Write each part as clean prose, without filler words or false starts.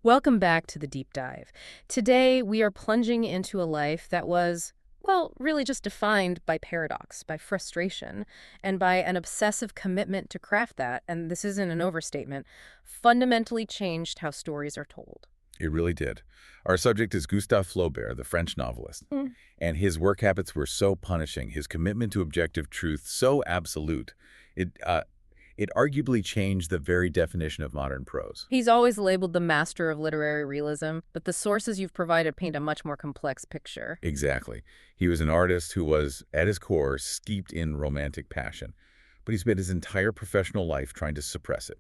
Welcome back to the deep dive. Today, we are plunging into a life that was, well, really just defined by paradox, by frustration, and by an obsessive commitment to craft that, and this isn't an overstatement, fundamentally changed how stories are told. It really did. Our subject is Gustave Flaubert, the French novelist. Mm. And his work habits were so punishing, his commitment to objective truth so absolute, it, uh, it arguably changed the very definition of modern prose. He's always labeled the master of literary realism, but the sources you've provided paint a much more complex picture. Exactly. He was an artist who was, at his core, steeped in romantic passion. But he spent his entire professional life trying to suppress it,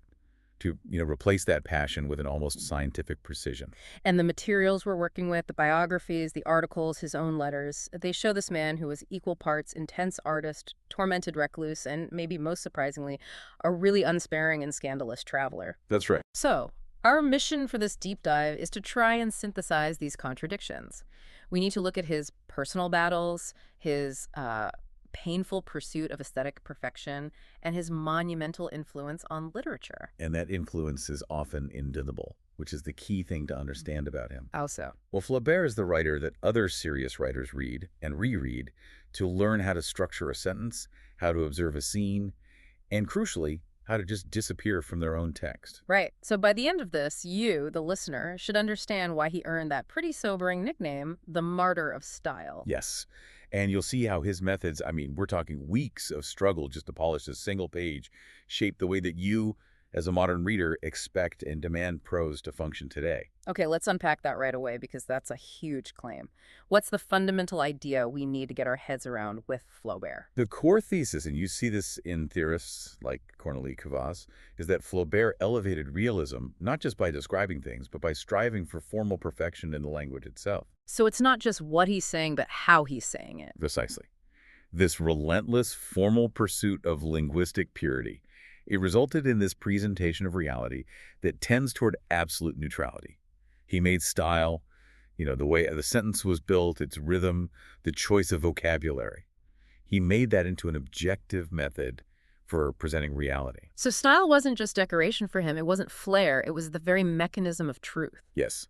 to replace that passion with an almost scientific precision. And the materials we're working with, the biographies, the articles, his own letters, they show this man who was equal parts intense artist, tormented recluse, and maybe most surprisingly, a really unsparing and scandalous traveler. That's right. So, our mission for this deep dive is to try and synthesize these contradictions. We need to look at his personal battles, his painful pursuit of aesthetic perfection, and his monumental influence on literature. And that influence is often indelible, which is the key thing to understand about him. Also, Well, Flaubert is the writer that other serious writers read and reread to learn how to structure a sentence, how to observe a scene, and crucially, how to just disappear from their own text. right. So by the end of this, you, the listener, should understand why he earned that pretty sobering nickname, the Martyr of Style. Yes, and you'll see how his methods, we're talking weeks of struggle just to polish a single page, shape the way that you, as a modern reader, expect and demand prose to function today. Okay, let's unpack that right away because that's a huge claim. What's the fundamental idea we need to get our heads around with Flaubert? The core thesis, and you see this in theorists like Cornélie Cavas, is that Flaubert elevated realism not just by describing things, but by striving for formal perfection in the language itself. So it's not just what he's saying, but how he's saying it. Precisely. This relentless, formal pursuit of linguistic purity, it resulted in this presentation of reality that tends toward absolute neutrality. He made style, the way the sentence was built, its rhythm, the choice of vocabulary. He made that into an objective method for presenting reality. So style wasn't just decoration for him. It wasn't flair. It was the very mechanism of truth. Yes.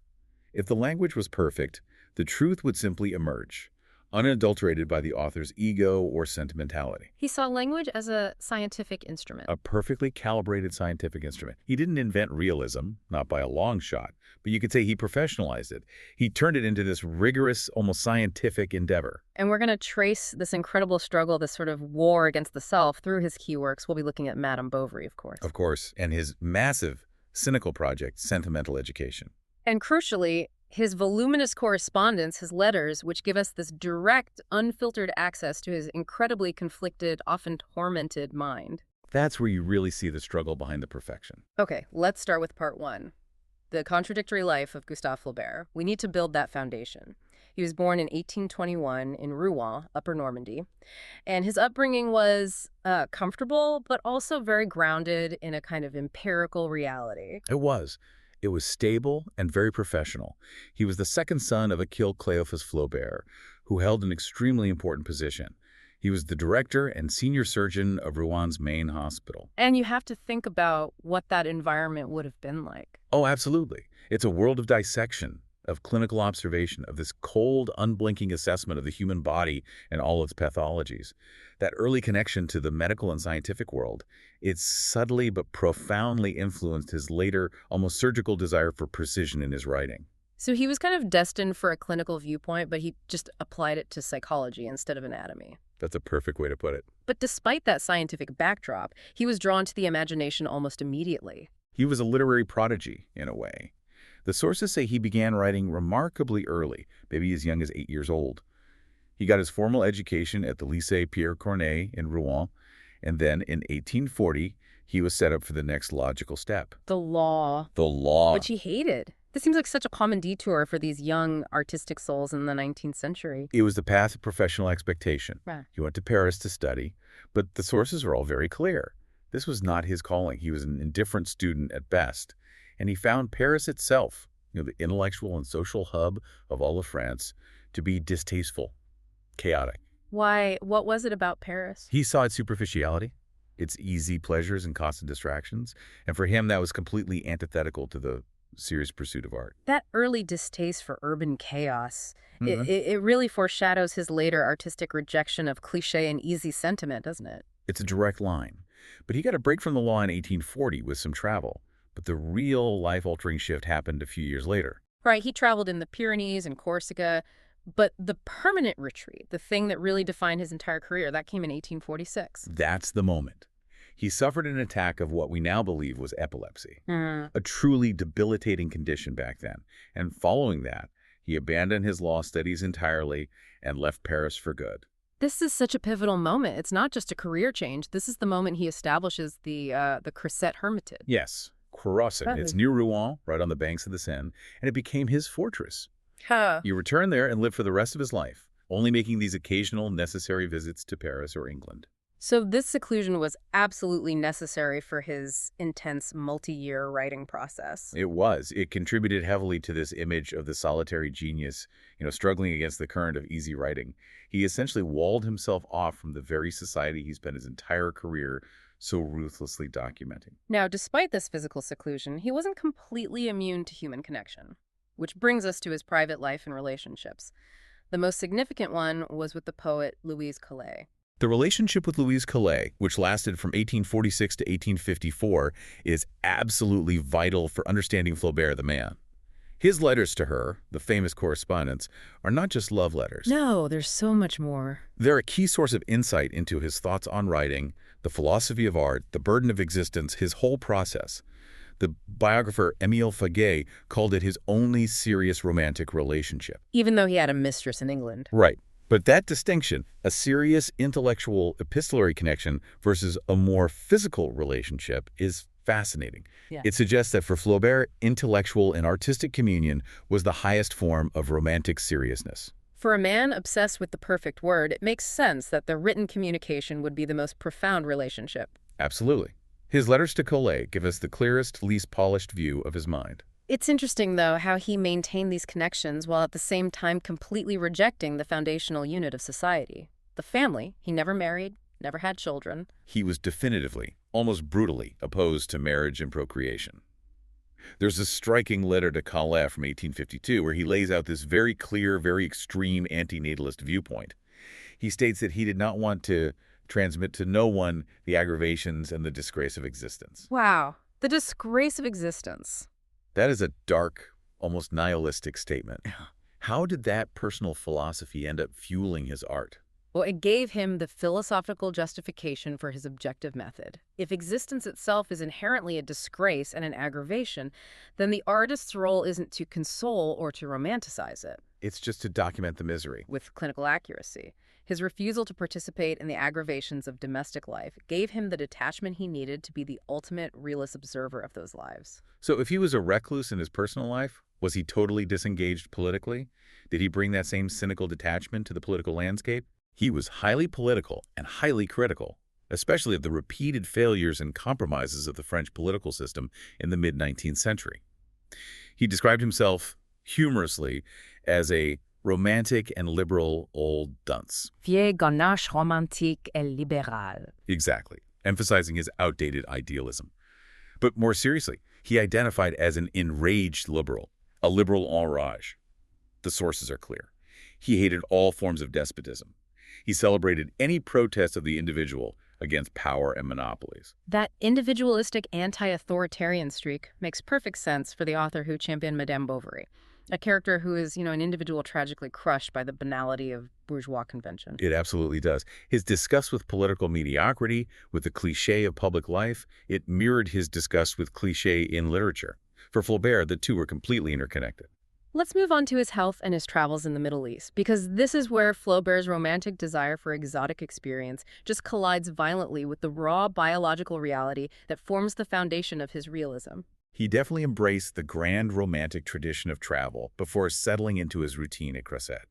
If the language was perfect, the truth would simply emerge, unadulterated by the author's ego or sentimentality. He saw language as a scientific instrument. A perfectly calibrated scientific instrument. He didn't invent realism, not by a long shot, but you could say he professionalized it. He turned it into this rigorous, almost scientific endeavor. And we're going to trace this incredible struggle, this sort of war against the self through his key works. We'll be looking at Madame Bovary, of course. Of course, and his massive, cynical project, Sentimental Education. And crucially, his voluminous correspondence, his letters, which give us this direct, unfiltered access to his incredibly conflicted, often tormented mind. That's where you really see the struggle behind the perfection. Okay, let's start with part one. The contradictory life of Gustave Flaubert. We need to build that foundation. He was born in 1821 in Rouen, Upper Normandy, and his upbringing was comfortable, but also very grounded in a kind of empirical reality. It was. It was stable and very professional. He was the second son of Achille Cléophas Flaubert, who held an extremely important position. He was the director and senior surgeon of Rouen main hospital. And you have to think about what that environment would have been like. Oh, absolutely. It's a world of dissection, of clinical observation, of this cold, unblinking assessment of the human body and all its pathologies. That early connection to the medical and scientific world, it subtly but profoundly influenced his later, almost surgical desire for precision in his writing. So he was kind of destined for a clinical viewpoint, but he just applied it to psychology instead of anatomy. That's a perfect way to put it. But despite that scientific backdrop, he was drawn to the imagination almost immediately. He was a literary prodigy, in a way. The sources say he began writing remarkably early, maybe as young as 8 years old. He got his formal education at the Lycée Pierre Corneille in Rouen, and then in 1840, he was set up for the next logical step. The law. The law. Which he hated. This seems like such a common detour for these young artistic souls in the 19th century. It was the path of professional expectation. Right. He went to Paris to study, but the sources are all very clear. This was not his calling. He was an indifferent student at best, and he found Paris itself, the intellectual and social hub of all of France, to be distasteful, chaotic. Why? What was it about Paris? He saw its superficiality, its easy pleasures and constant distractions, and for him that was completely antithetical to the serious pursuit of art. That early distaste for urban chaos, it, Mhm. it it really foreshadows his later artistic rejection of cliché and easy sentiment, doesn't it? It's a direct line. But he got a break from the law in 1840 with some travel. But the real life-altering shift happened a few years later. Right, he traveled in the Pyrenees and Corsica, but the permanent retreat, the thing that really defined his entire career, that came in 1846. That's the moment. He suffered an attack of what we now believe was epilepsy, Hmm. a truly debilitating condition back then. And following that, he abandoned his law studies entirely and left Paris for good. This is such a pivotal moment. It's not just a career change. This is the moment he establishes the Creuset Hermitage. Yes, Croissant. It's near Rouen, right on the banks of the Seine, and it became his fortress. Huh. He returned there and lived for the rest of his life, only making these occasional necessary visits to Paris or England. So this seclusion was absolutely necessary for his intense multi-year writing process. It was. It contributed heavily to this image of the solitary genius, struggling against the current of easy writing. He essentially walled himself off from the very society he spent his entire career so ruthlessly documenting. Now, despite this physical seclusion, he wasn't completely immune to human connection, which brings us to his private life and relationships. The most significant one was with the poet Louise Calais. The relationship with Louise Calais, which lasted from 1846 to 1854, is absolutely vital for understanding Flaubert the man. His letters to her, the famous correspondence, are not just love letters. No, there's so much more. They're a key source of insight into his thoughts on writing, the philosophy of art, the burden of existence, his whole process. The biographer Émile Faguet called it his only serious romantic relationship. Even though he had a mistress in England. Right. But that distinction, a serious intellectual epistolary connection versus a more physical relationship, is fascinating. Yeah. It suggests that for Flaubert, intellectual and artistic communion was the highest form of romantic seriousness. For a man obsessed with the perfect word, it makes sense that the written communication would be the most profound relationship. Absolutely. His letters to Calais give us the clearest, least polished view of his mind. It's interesting, though, how he maintained these connections while at the same time completely rejecting the foundational unit of society, the family. He never married, never had children. He was definitively, almost brutally, opposed to marriage and procreation. There's a striking letter to Calais from 1852 where he lays out this very clear, very extreme antinatalist viewpoint. He states that he did not want to transmit to no one the aggravations and the disgrace of existence. Wow, the disgrace of existence. That is a dark, almost nihilistic statement. How did that personal philosophy end up fueling his art? Well, it gave him the philosophical justification for his objective method. If existence itself is inherently a disgrace and an aggravation, then the artist's role isn't to console or to romanticize it. It's just to document the misery. With clinical accuracy. His refusal to participate in the aggravations of domestic life gave him the detachment he needed to be the ultimate realist observer of those lives. So if he was a recluse in his personal life, was he totally disengaged politically? Did he bring that same cynical detachment to the political landscape? He was highly political and highly critical, especially of the repeated failures and compromises of the French political system in the mid-19th century. He described himself humorously as a romantic and liberal old dunce. Vieux ganache romantique et libéral. Exactly, emphasizing his outdated idealism. But more seriously, he identified as an enraged liberal, a liberal en rage. The sources are clear. He hated all forms of despotism. He celebrated any protest of the individual against power and monopolies. That individualistic anti-authoritarian streak makes perfect sense for the author who championed Madame Bovary, a character who is, an individual tragically crushed by the banality of bourgeois convention. It absolutely does. His disgust with political mediocrity, with the cliché of public life, it mirrored his disgust with cliché in literature. For Flaubert, the two were completely interconnected. Let's move on to his health and his travels in the Middle East, because this is where Flaubert's romantic desire for exotic experience just collides violently with the raw biological reality that forms the foundation of his realism. He definitely embraced the grand romantic tradition of travel before settling into his routine at Creuset.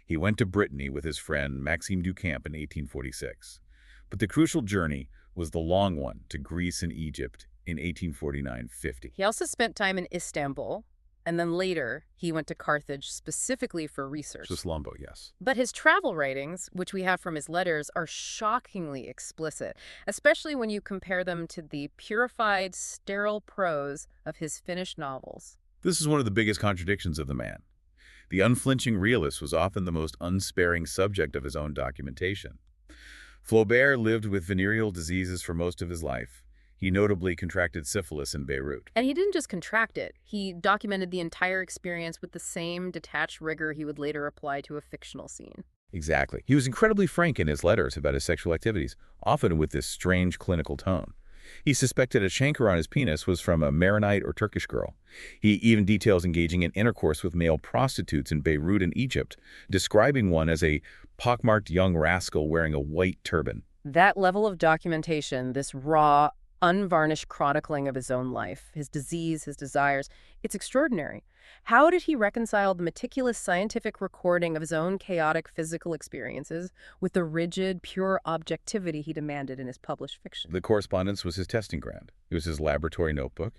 He went to Brittany with his friend Maxime Ducamp in 1846. But the crucial journey was the long one to Greece and Egypt in 1849-50. He also spent time in Istanbul, and then later he went to Carthage specifically for research. Just Lambo, yes. But his travel writings, which we have from his letters, are shockingly explicit, especially when you compare them to the purified, sterile prose of his finished novels. This is one of the biggest contradictions of the man. The unflinching realist was often the most unsparing subject of his own documentation. Flaubert lived with venereal diseases for most of his life. He notably contracted syphilis in Beirut. And he didn't just contract it. He documented the entire experience with the same detached rigor he would later apply to a fictional scene. Exactly. He was incredibly frank in his letters about his sexual activities, often with this strange clinical tone. He suspected a chancre on his penis was from a Maronite or Turkish girl. He even details engaging in intercourse with male prostitutes in Beirut and Egypt, describing one as a pockmarked young rascal wearing a white turban. That level of documentation, this raw, unvarnished chronicling of his own life, his disease, his desires, it's extraordinary. How did he reconcile the meticulous scientific recording of his own chaotic physical experiences with the rigid, pure objectivity he demanded in his published fiction? The correspondence was his testing ground. It was his laboratory notebook.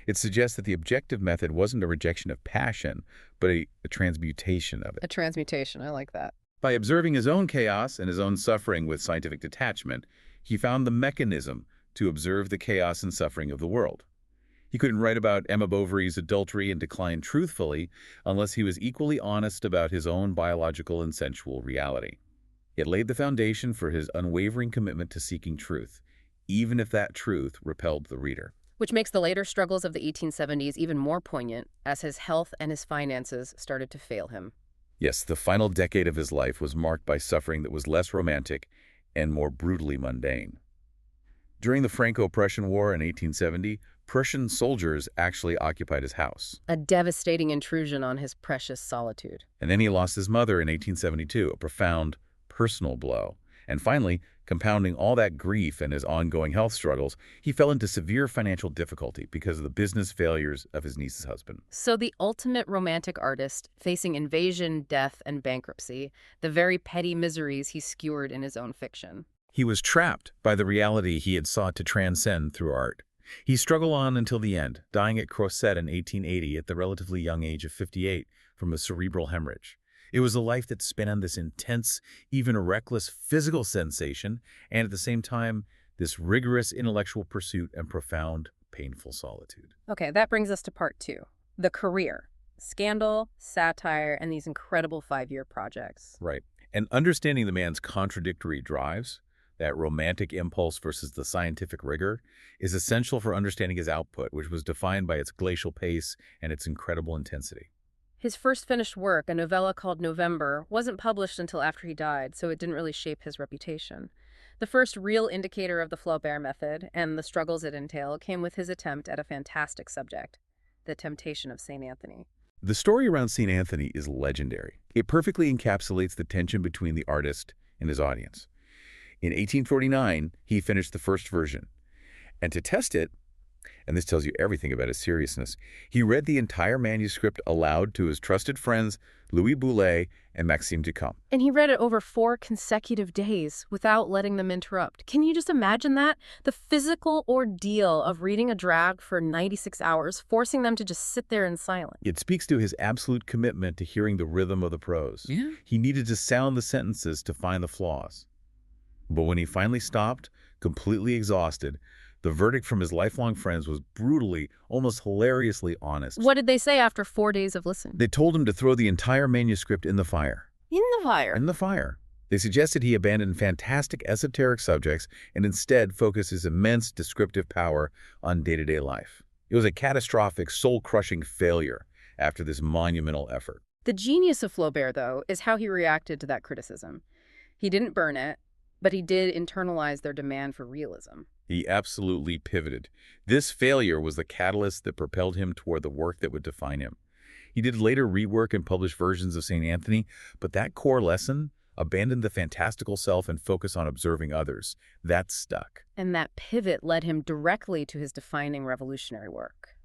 It suggests that the objective method wasn't a rejection of passion, but a transmutation of it. A transmutation, I like that. By observing his own chaos and his own suffering with scientific detachment, he found the mechanism to observe the chaos and suffering of the world. He couldn't write about Emma Bovary's adultery and decline truthfully unless he was equally honest about his own biological and sensual reality. It laid the foundation for his unwavering commitment to seeking truth, even if that truth repelled the reader. Which makes the later struggles of the 1870s even more poignant as his health and his finances started to fail him. Yes, the final decade of his life was marked by suffering that was less romantic and more brutally mundane. During the Franco-Prussian War in 1870, Prussian soldiers actually occupied his house. A devastating intrusion on his precious solitude. And then he lost his mother in 1872, a profound personal blow. And finally, compounding all that grief and his ongoing health struggles, he fell into severe financial difficulty because of the business failures of his niece's husband. So the ultimate romantic artist, facing invasion, death, and bankruptcy, the very petty miseries he skewered in his own fiction. He was trapped by the reality he had sought to transcend through art. He struggled on until the end, dying at Crozet in 1880 at the relatively young age of 58 from a cerebral hemorrhage. It was a life that spanned this intense, even reckless physical sensation, and at the same time, this rigorous intellectual pursuit and profound, painful solitude. Okay, that brings us to part 2, the career. Scandal, satire, and these incredible 5-year projects. Right. And understanding the man's contradictory drives, that romantic impulse versus the scientific rigor, is essential for understanding his output, which was defined by its glacial pace and its incredible intensity. His first finished work, a novella called November, wasn't published until after he died, so it didn't really shape his reputation. The first real indicator of the Flaubert method and the struggles it entailed came with his attempt at a fantastic subject, the temptation of St. Anthony. The story around St. Anthony is legendary. It perfectly encapsulates the tension between the artist and his audience. In 1849, he finished the first version. And to test it, and this tells you everything about his seriousness, he read the entire manuscript aloud to his trusted friends Louis Boulet and Maxime Duchamp. And he read it over 4 consecutive days without letting them interrupt. Can you just imagine that? The physical ordeal of reading a drag for 96 hours, forcing them to just sit there in silence. It speaks to his absolute commitment to hearing the rhythm of the prose. Yeah. He needed to sound the sentences to find the flaws. But when he finally stopped, completely exhausted, the verdict from his lifelong friends was brutally, almost hilariously honest. What did they say after 4 days of listening? They told him to throw the entire manuscript in the fire. In the fire? In the fire. They suggested he abandon fantastic esoteric subjects and instead focus his immense descriptive power on day-to-day life. It was a catastrophic, soul-crushing failure after this monumental effort. The genius of Flaubert, though, is how he reacted to that criticism. He didn't burn it, but he did internalize their demand for realism. He absolutely pivoted. This failure was the catalyst that propelled him toward the work that would define him. He did later rework and publish versions of St. Anthony, but that core lesson, abandon the fantastical self and focus on observing others, that stuck. And that pivot led him directly to his defining revolutionary work,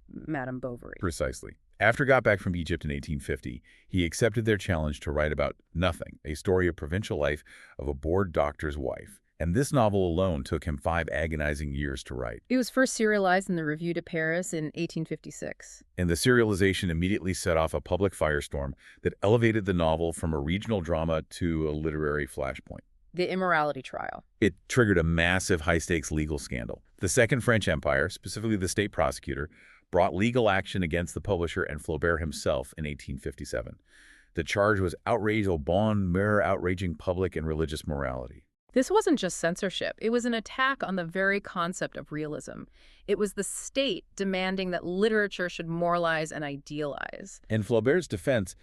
Madame Bovary. Precisely. After he got back from Egypt in 1850, he accepted their challenge to write about Nothing, a story of provincial life of a bored doctor's wife. And this novel alone took him 5 agonizing years to write. It was first serialized in the Revue de Paris in 1856. And the serialization immediately set off a public firestorm that elevated the novel from a regional drama to a literary flashpoint. The immorality trial. It triggered a massive high-stakes legal scandal. The Second French Empire, specifically the state prosecutor, brought legal action against the publisher and Flaubert himself in 1857. The charge was outrage au bon mœurs, outraging public and religious morality. This wasn't just censorship. It was an attack on the very concept of realism. It was the state demanding that literature should moralize and idealize. And Flaubert's defense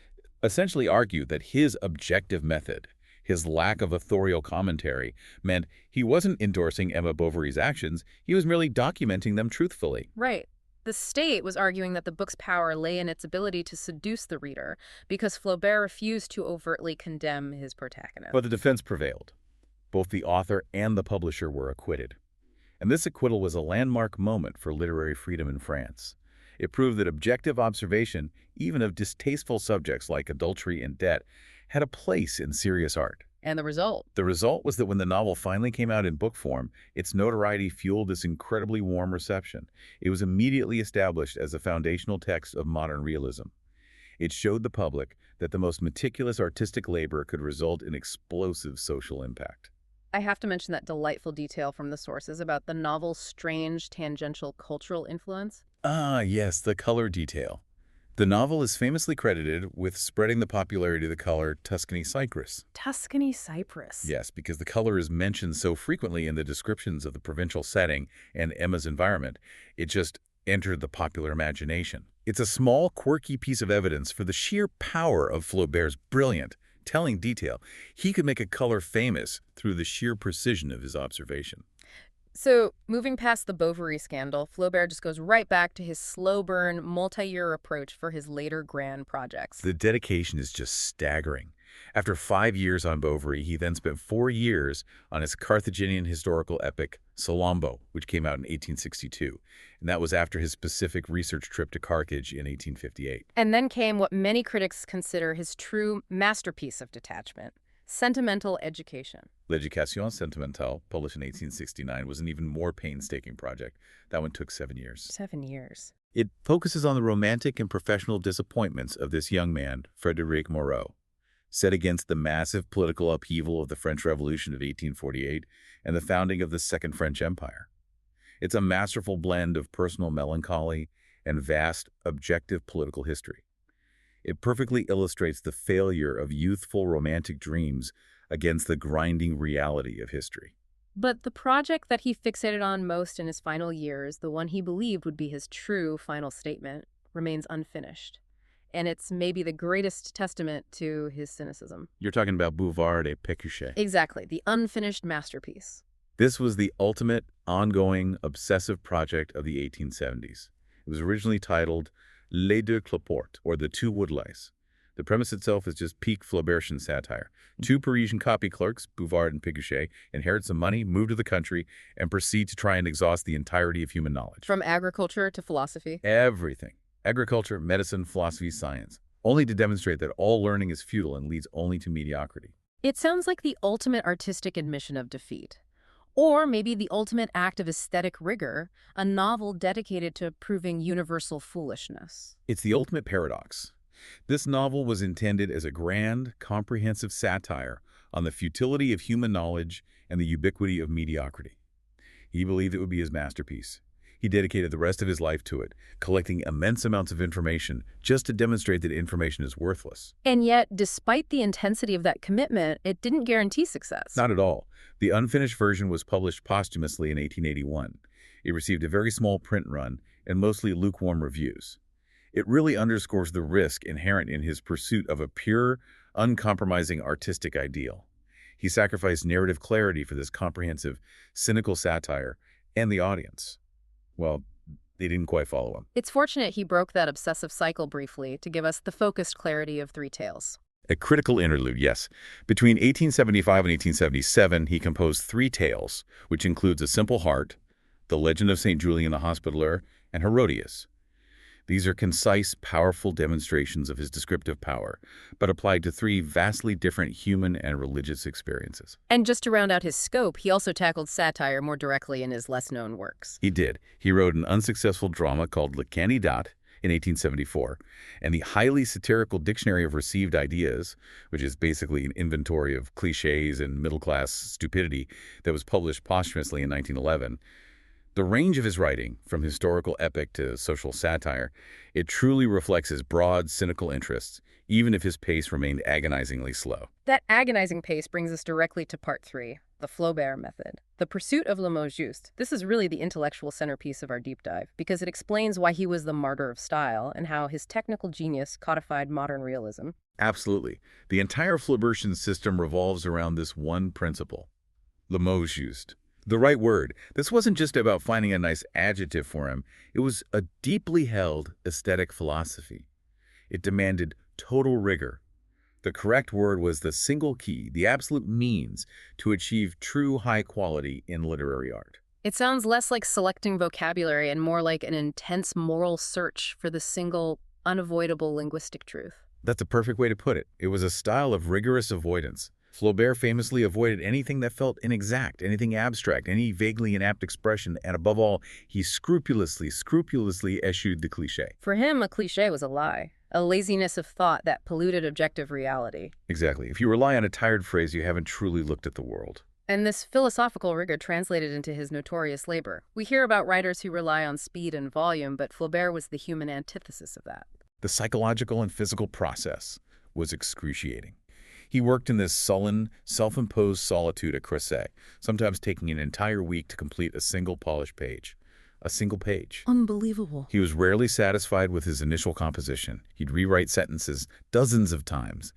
essentially argued that his objective method, his lack of authorial commentary, meant he wasn't endorsing Madame Bovary's actions, he was merely documenting them truthfully. Right. The state was arguing that the book's power lay in its ability to seduce the reader because Flaubert refused to overtly condemn his protagonist. But the defense prevailed. Both the author and the publisher were acquitted. And this acquittal was a landmark moment for literary freedom in France. It proved that objective observation, even of distasteful subjects like adultery and debt, had a place in serious art. And the result? The result was that when the novel finally came out in book form, its notoriety fueled this incredibly warm reception. It was immediately established as a foundational text of modern realism. It showed the public that the most meticulous artistic labor could result in explosive social impact. I have to mention that delightful detail from the sources about the novel's strange tangential cultural influence. Ah, yes, the color detail. The novel is famously credited with spreading the popularity of the color Tuscany cypress. Tuscany cypress. Yes, because the color is mentioned so frequently in the descriptions of the provincial setting and Emma's environment, it just entered the popular imagination. It's a small, quirky piece of evidence for the sheer power of Flaubert's brilliant, telling detail. He could make a color famous through the sheer precision of his observation. So, moving past the Bovary scandal, Flaubert just goes right back to his slow-burn, multi-year approach for his later grand projects. The dedication is just staggering. After 5 years on Bovary, he then spent 4 years on his Carthaginian historical epic, Salammbô, which came out in 1862. And that was after his specific research trip to Carthage in 1858. And then came what many critics consider his true masterpiece of detachment, Sentimental Education. L'Éducation Sentimentale, published in 1869, was an even more painstaking project. That one took 7 years. 7 years. It focuses on the romantic and professional disappointments of this young man, Frédéric Moreau, set against the massive political upheaval of the French Revolution of 1848 and the founding of the Second French Empire. It's a masterful blend of personal melancholy and vast, objective political history. It perfectly illustrates the failure of youthful romantic dreams against the grinding reality of history. But the project that he fixated on most in his final years, the one he believed would be his true final statement, remains unfinished. And it's maybe the greatest testament to his cynicism. You're talking about Bouvard et Pécuchet. Exactly, the unfinished masterpiece. This was the ultimate, ongoing, obsessive project of the 1870s. It was originally titled Les Deux Cloportes, or The Two Woodlice. The premise itself is just peak Flaubertian satire. 2 Parisian copy clerks, Bouvard and Pécuchet, inherit some money, move to the country, and proceed to try and exhaust the entirety of human knowledge. From agriculture to philosophy. Everything. Agriculture, medicine, philosophy, science. Only to demonstrate that all learning is futile and leads only to mediocrity. It sounds like the ultimate artistic admission of defeat. Or maybe the ultimate act of aesthetic rigor, a novel dedicated to proving universal foolishness. It's the ultimate paradox. This novel was intended as a grand, comprehensive satire on the futility of human knowledge and the ubiquity of mediocrity. He believed it would be his masterpiece. He dedicated the rest of his life to it, collecting immense amounts of information just to demonstrate that information is worthless. And yet, despite the intensity of that commitment, it didn't guarantee success. Not at all. The unfinished version was published posthumously in 1881. It received a very small print run and mostly lukewarm reviews. It really underscores the risk inherent in his pursuit of a pure, uncompromising artistic ideal. He sacrificed narrative clarity for this comprehensive, cynical satire and the audience. Well, they didn't quite follow him. It's fortunate he broke that obsessive cycle briefly to give us the focused clarity of 3 tales. A critical interlude, yes. Between 1875 and 1877, he composed 3 tales, which includes A Simple Heart, The Legend of St. Julian the Hospitaller, and Herodias. These are concise, powerful demonstrations of his descriptive power, but applied to three vastly different human and religious experiences. And just to round out his scope, he also tackled satire more directly in his less-known works. He did. He wrote an unsuccessful drama called Le Candidat in 1874, and the highly satirical Dictionary of Received Ideas, which is basically an inventory of cliches and middle-class stupidity that was published posthumously in 1911. The range of his writing, from historical epic to social satire, it truly reflects his broad, cynical interests, even if his pace remained agonizingly slow. That agonizing pace brings us directly to part 3, the Flaubert method. The pursuit of le mot juste. This is really the intellectual centerpiece of our deep dive, because it explains why he was the martyr of style and how his technical genius codified modern realism. Absolutely. The entire Flaubertian system revolves around this one principle, le mot juste. The right word. This wasn't just about finding a nice adjective for him. It was a deeply held aesthetic philosophy. It demanded total rigor. The correct word was the single key, the absolute means to achieve true high quality in literary art. It sounds less like selecting vocabulary and more like an intense moral search for the single, unavoidable linguistic truth. That's a perfect way to put it. It was a style of rigorous avoidance. Flaubert famously avoided anything that felt inexact, anything abstract, any vaguely inapt expression, and above all, he scrupulously eschewed the cliché. For him, a cliché was a lie, a laziness of thought that polluted objective reality. Exactly. If you rely on a tired phrase, you haven't truly looked at the world. And this philosophical rigor translated into his notorious labor. We hear about writers who rely on speed and volume, but Flaubert was the human antithesis of that. The psychological and physical process was excruciating. He worked in this sullen, self-imposed solitude at Creuset, sometimes taking an entire week to complete a single polished page. A single page. Unbelievable. He was rarely satisfied with his initial composition. He'd rewrite sentences dozens of times.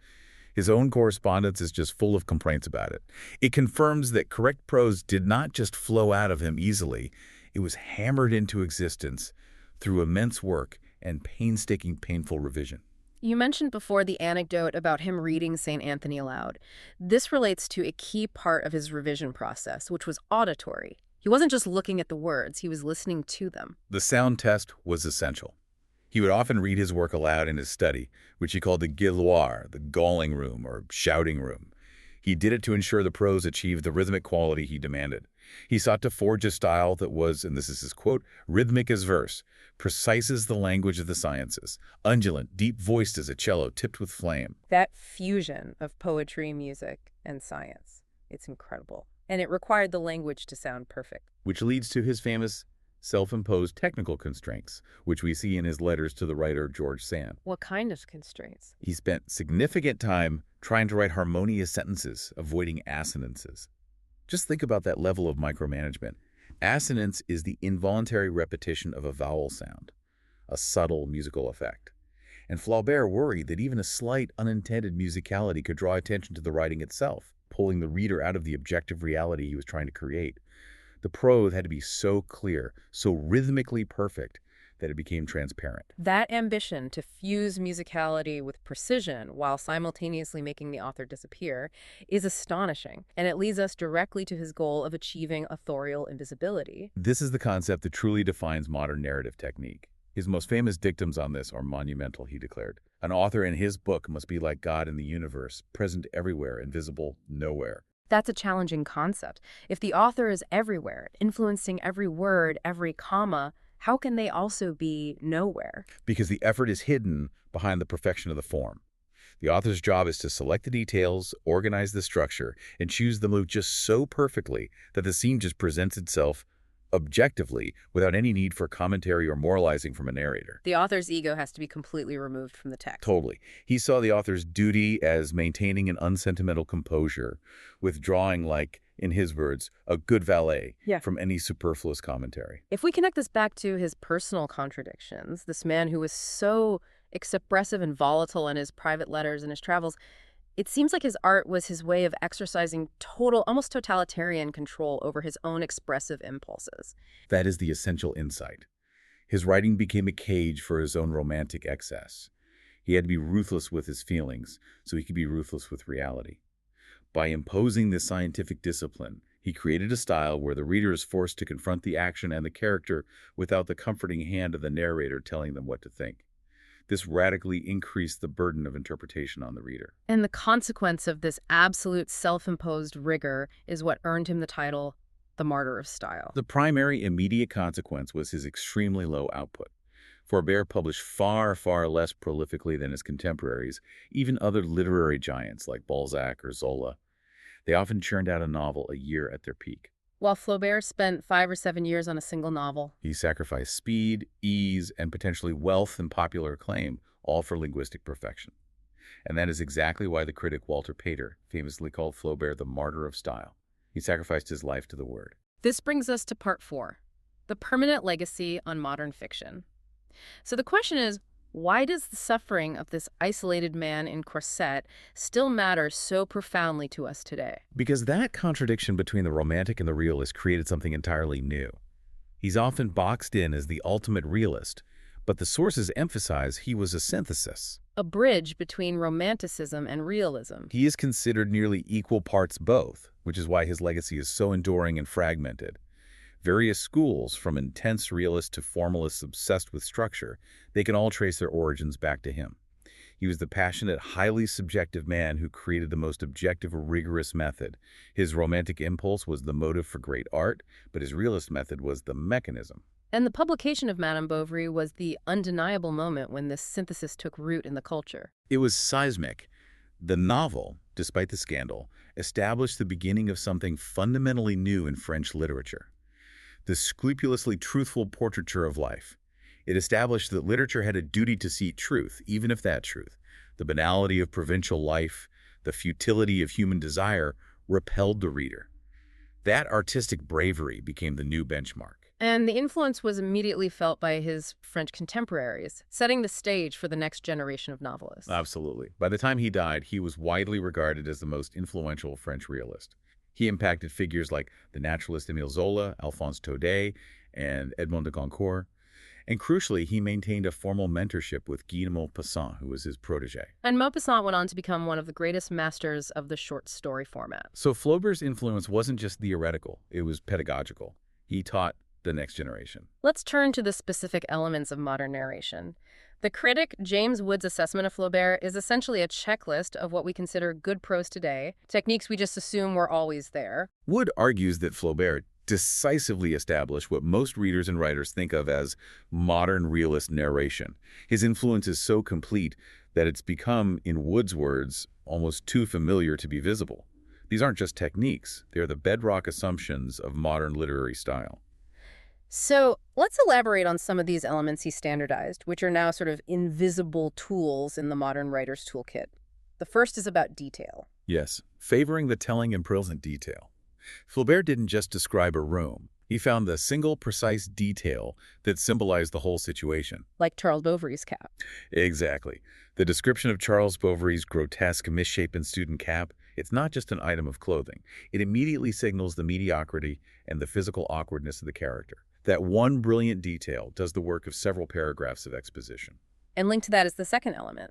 His own correspondence is just full of complaints about it. It confirms that correct prose did not just flow out of him easily. It was hammered into existence through immense work and painstaking, painful revision. You mentioned before the anecdote about him reading St. Anthony aloud. This relates to a key part of his revision process, which was auditory. He wasn't just looking at the words, he was listening to them. The sound test was essential. He would often read his work aloud in his study, which he called the gueuloir, the galling room or shouting room. He did it to ensure the prose achieved the rhythmic quality he demanded. He sought to forge a style that was, and this is his quote, rhythmic as verse, precise as the language of the sciences, undulant, deep-voiced as a cello tipped with flame. That fusion of poetry, music, and science, it's incredible. And it required the language to sound perfect. Which leads to his famous self-imposed technical constraints, which we see in his letters to the writer George Sand. What kind of constraints? He spent significant time trying to write harmonious sentences, avoiding assonances. Just think about that level of micromanagement. Assonance is the involuntary repetition of a vowel sound, a subtle musical effect. And Flaubert worried that even a slight unintended musicality could draw attention to the writing itself, pulling the reader out of the objective reality he was trying to create. The prose had to be so clear, so rhythmically perfect, that it became transparent. That ambition to fuse musicality with precision while simultaneously making the author disappear is astonishing, and it leads us directly to his goal of achieving authorial invisibility. This is the concept that truly defines modern narrative technique. His most famous dictums on this are monumental, he declared. An author in his book must be like God in the universe, present everywhere, invisible nowhere. That's a challenging concept. If the author is everywhere, influencing every word, every comma, how can they also be nowhere? Because the effort is hidden behind the perfection of the form. The author's job is to select the details, organize the structure, and choose the mood just so perfectly that the scene just presents itself objectively without any need for commentary or moralizing from a narrator. The author's ego has to be completely removed from the text. Totally. He saw the author's duty as maintaining an unsentimental composure, withdrawing, like, in his words, a good valet from any superfluous commentary. If we connect this back to his personal contradictions, this man who was so expressive and volatile in his private letters and his travels, it seems like his art was his way of exercising total, almost totalitarian control over his own expressive impulses. That is the essential insight. His writing became a cage for his own romantic excess. He had to be ruthless with his feelings so he could be ruthless with reality. By imposing this scientific discipline, He created a style where the reader is forced to confront the action and the character without the comforting hand of the narrator telling them what to think. This radically increased the burden of interpretation on the reader. And the consequence of this absolute self-imposed rigor is what earned him the title, the Martyr of Style. The primary immediate consequence was his extremely low output. Flaubert published far, far less prolifically than his contemporaries, even other literary giants like Balzac or Zola. They often churned out a novel a year at their peak. While Flaubert spent 5 or 7 years on a single novel. He sacrificed speed, ease, and potentially wealth and popular acclaim, all for linguistic perfection. And that is exactly why the critic Walter Pater famously called Flaubert the martyr of style. He sacrificed his life to the word. This brings us to part 4, the permanent legacy on modern fiction. So the question is, why does the suffering of this isolated man in corset still matter so profoundly to us today? Because that contradiction between the romantic and the realist created something entirely new. He's often boxed in as the ultimate realist, but the sources emphasize he was a synthesis. A bridge between romanticism and realism. He is considered nearly equal parts both, which is why his legacy is so enduring and fragmented. Various schools, from intense realists to formalists obsessed with structure, they can all trace their origins back to him. He was the passionate, highly subjective man who created the most objective, rigorous method. His romantic impulse was the motive for great art, but his realist method was the mechanism. And the publication of Madame Bovary was the undeniable moment when this synthesis took root in the culture. It was seismic. The novel, despite the scandal, established the beginning of something fundamentally new in French literature. The scrupulously truthful portraiture of life. It established that literature had a duty to seek truth, even if that truth, the banality of provincial life, the futility of human desire, repelled the reader. That artistic bravery became the new benchmark. And the influence was immediately felt by his French contemporaries, setting the stage for the next generation of novelists. Absolutely. By the time he died, he was widely regarded as the most influential French realist. He impacted figures like the naturalist Émile Zola, Alphonse Daudet, and Edmond de Goncourt. And crucially, he maintained a formal mentorship with Guy de Maupassant, who was his protege. And Maupassant went on to become one of the greatest masters of the short story format. So Flaubert's influence wasn't just theoretical, it was pedagogical. He taught the next generation. Let's turn to the specific elements of modern narration. The critic James Wood's assessment of Flaubert is essentially a checklist of what we consider good prose today, techniques we just assume were always there. Wood argues that Flaubert decisively established what most readers and writers think of as modern realist narration. His influence is so complete that it's become, in Wood's words, almost too familiar to be visible. These aren't just techniques, they're the bedrock assumptions of modern literary style. So let's elaborate on some of these elements he standardized, which are now sort of invisible tools in the modern writer's toolkit. The first is about detail. Yes, favoring the telling and present detail. Flaubert didn't just describe a room. He found the single precise detail that symbolized the whole situation. Like Charles Bovary's cap. Exactly. The description of Charles Bovary's grotesque, misshapen student cap, it's not just an item of clothing. It immediately signals the mediocrity and the physical awkwardness of the character. That one brilliant detail does the work of several paragraphs of exposition. And linked to that is the second element,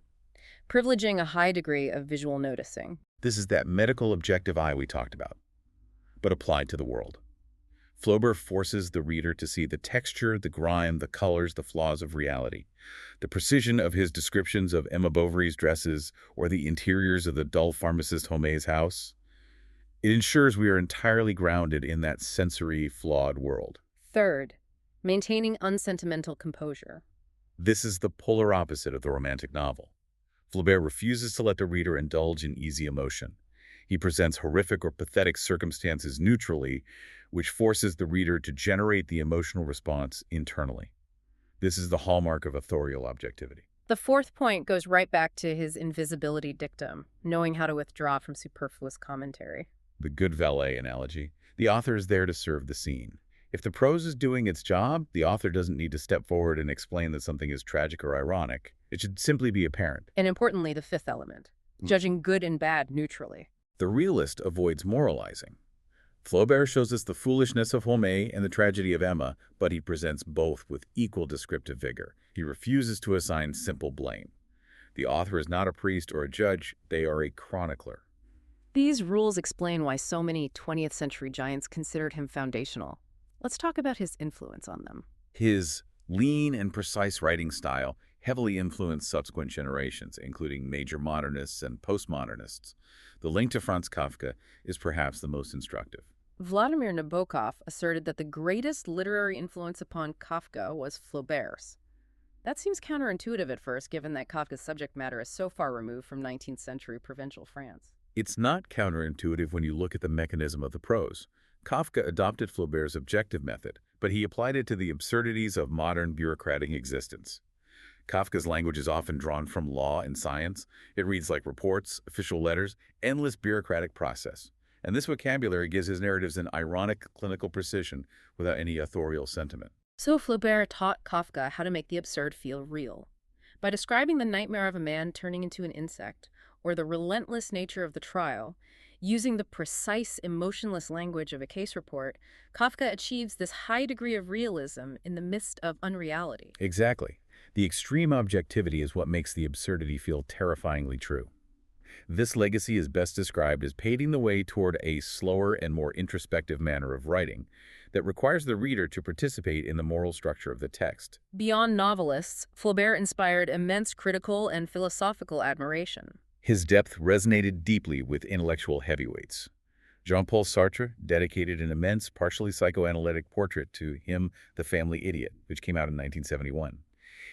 privileging a high degree of visual noticing. This is that medical objective eye we talked about, but applied to the world. Flaubert forces the reader to see the texture, the grime, the colors, the flaws of reality. The precision of his descriptions of Emma Bovary's dresses or the interiors of the dull pharmacist Homais' house. It ensures we are entirely grounded in that sensory, flawed world. Third, maintaining unsentimental composure. This is the polar opposite of the romantic novel. Flaubert refuses to let the reader indulge in easy emotion. He presents horrific or pathetic circumstances neutrally, which forces the reader to generate the emotional response internally. This is the hallmark of authorial objectivity. The fourth point goes right back to his invisibility dictum, knowing how to withdraw from superfluous commentary. The good valet analogy. The author is there to serve the scene. If the prose is doing its job, the author doesn't need to step forward and explain that something is tragic or ironic. It should simply be apparent. And importantly, the fifth element, judging good and bad neutrally. The realist avoids moralizing. Flaubert shows us the foolishness of Homais and the tragedy of Emma, but he presents both with equal descriptive vigor. He refuses to assign simple blame. The author is not a priest or a judge, they are a chronicler. These rules explain why so many 20th century giants considered him foundational. Let's talk about his influence on them. His lean and precise writing style heavily influenced subsequent generations, including major modernists and postmodernists. The link to Franz Kafka is perhaps the most instructive. Vladimir Nabokov asserted that the greatest literary influence upon Kafka was Flaubert's. That seems counterintuitive at first, given that Kafka's subject matter is so far removed from 19th century provincial France. It's not counterintuitive when you look at the mechanism of the prose. Kafka adopted Flaubert's objective method, but he applied it to the absurdities of modern bureaucratic existence. Kafka's language is often drawn from law and science. It reads like reports, official letters, endless bureaucratic process. And this vocabulary gives his narratives an ironic clinical precision without any authorial sentiment. So Flaubert taught Kafka how to make the absurd feel real. By describing the nightmare of a man turning into an insect, or the relentless nature of the trial, using the precise, emotionless language of a case report, Kafka achieves this high degree of realism in the midst of unreality. Exactly. The extreme objectivity is what makes the absurdity feel terrifyingly true. This legacy is best described as paving the way toward a slower and more introspective manner of writing that requires the reader to participate in the moral structure of the text. Beyond novelists, Flaubert inspired immense critical and philosophical admiration. His depth resonated deeply with intellectual heavyweights. Jean-Paul Sartre dedicated an immense, partially psychoanalytic portrait to him, The Family Idiot, which came out in 1971.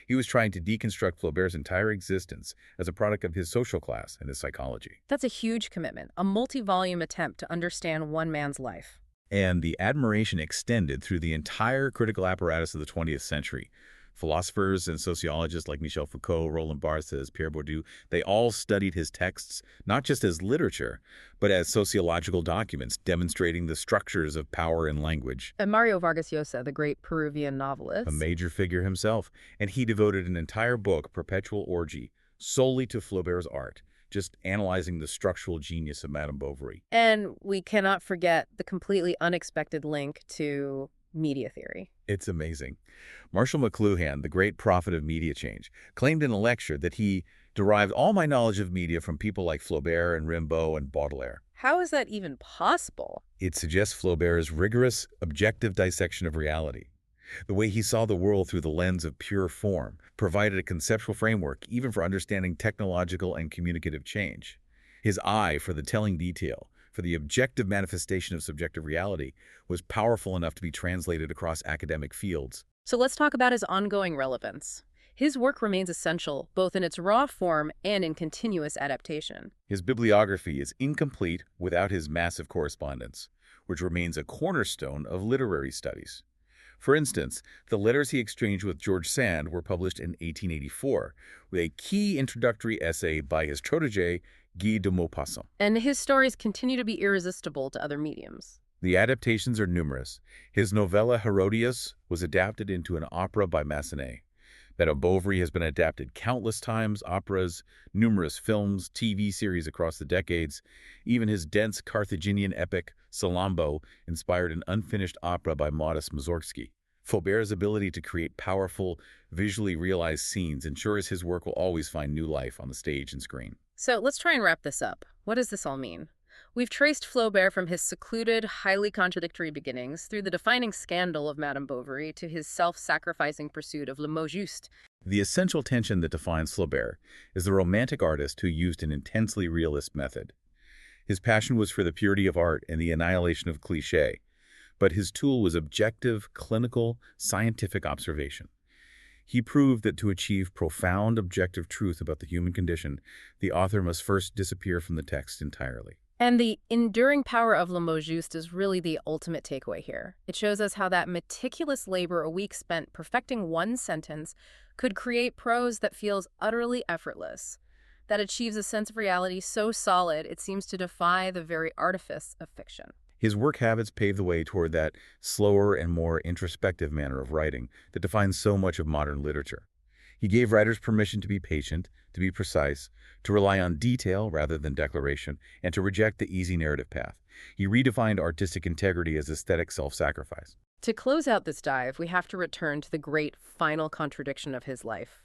He was trying to deconstruct Flaubert's entire existence as a product of his social class and his psychology. That's a huge commitment, a multi-volume attempt to understand one man's life. And the admiration extended through the entire critical apparatus of the 20th century. Philosophers and sociologists like Michel Foucault, Roland Barthes, Pierre Bourdieu, they all studied his texts not just as literature, but as sociological documents demonstrating the structures of power and language. And Mario Vargas Llosa, the great Peruvian novelist, A major figure himself, and he devoted an entire book, Perpetual Orgy, solely to Flaubert's art, just analyzing the structural genius of Madame Bovary. And we cannot forget the completely unexpected link to media theory. It's amazing. Marshall McLuhan, the great prophet of media change, claimed in a lecture that he derived all my knowledge of media from people like Flaubert and Rimbaud and Baudelaire. How is that even possible? It suggests Flaubert's rigorous, objective dissection of reality. The way he saw the world through the lens of pure form provided a conceptual framework even for understanding technological and communicative change. His eye for the telling detail, for the objective manifestation of subjective reality, was powerful enough to be translated across academic fields. So let's talk about his ongoing relevance. His work remains essential, both in its raw form and in continuous adaptation. His bibliography is incomplete without his massive correspondence, which remains a cornerstone of literary studies. For instance, the letters he exchanged with George Sand were published in 1884, with a key introductory essay by his protégé, Guy de Maupassant. And his stories continue to be irresistible to other mediums. The adaptations are numerous. His novella Herodias was adapted into an opera by Massenet. Madame Bovary has been adapted countless times, operas, numerous films, TV series across the decades. Even his dense Carthaginian epic, Salammbô, inspired an unfinished opera by Modest Mussorgsky. Flaubert's ability to create powerful, visually realized scenes ensures his work will always find new life on the stage and screen. So let's try and wrap this up. What does this all mean? We've traced Flaubert from his secluded, highly contradictory beginnings through the defining scandal of Madame Bovary to his self-sacrificing pursuit of le mot juste. The essential tension that defines Flaubert is the romantic artist who used an intensely realist method. His passion was for the purity of art and the annihilation of cliché, but his tool was objective, clinical, scientific observation. He proved that to achieve profound objective truth about the human condition, the author must first disappear from the text entirely. And the enduring power of le mot juste is really the ultimate takeaway here. It shows us how that meticulous labor a week spent perfecting one sentence could create prose that feels utterly effortless, that achieves a sense of reality so solid it seems to defy the very artifice of fiction. His work habits paved the way toward that slower and more introspective manner of writing that defines so much of modern literature. He gave writers permission to be patient, to be precise, to rely on detail rather than declaration, and to reject the easy narrative path. He redefined artistic integrity as aesthetic self-sacrifice. To close out this dive, we have to return to the great final contradiction of his life,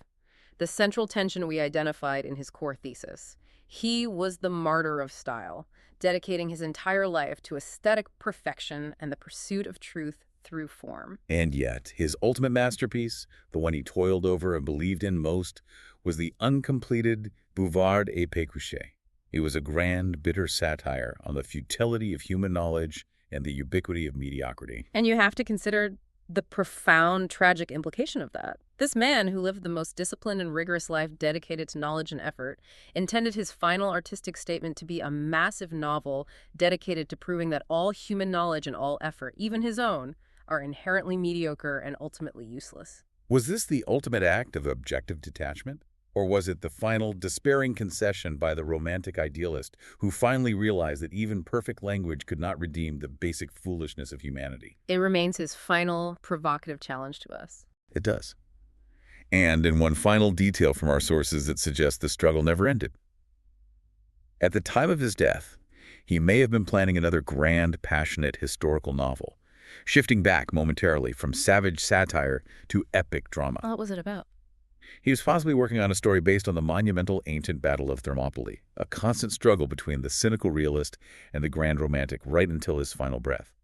the central tension we identified in his core thesis. He was the martyr of style, dedicating his entire life to aesthetic perfection and the pursuit of truth through form. And yet, his ultimate masterpiece, the one he toiled over and believed in most, was the uncompleted Bouvard et Pécuchet. It was a grand, bitter satire on the futility of human knowledge and the ubiquity of mediocrity. And you have to consider the profound, tragic implication of that. This man, who lived the most disciplined and rigorous life dedicated to knowledge and effort, intended his final artistic statement to be a massive novel dedicated to proving that all human knowledge and all effort, even his own, are inherently mediocre and ultimately useless. Was this the ultimate act of objective detachment? Or was it the final, despairing concession by the romantic idealist who finally realized that even perfect language could not redeem the basic foolishness of humanity? It remains his final, provocative challenge to us. It does. And in one final detail from our sources that suggests the struggle never ended. At the time of his death, he may have been planning another grand, passionate historical novel, shifting back momentarily from savage satire to epic drama. What was it about? He was possibly working on a story based on the monumental ancient Battle of Thermopylae, a constant struggle between the cynical realist and the grand romantic right until his final breath.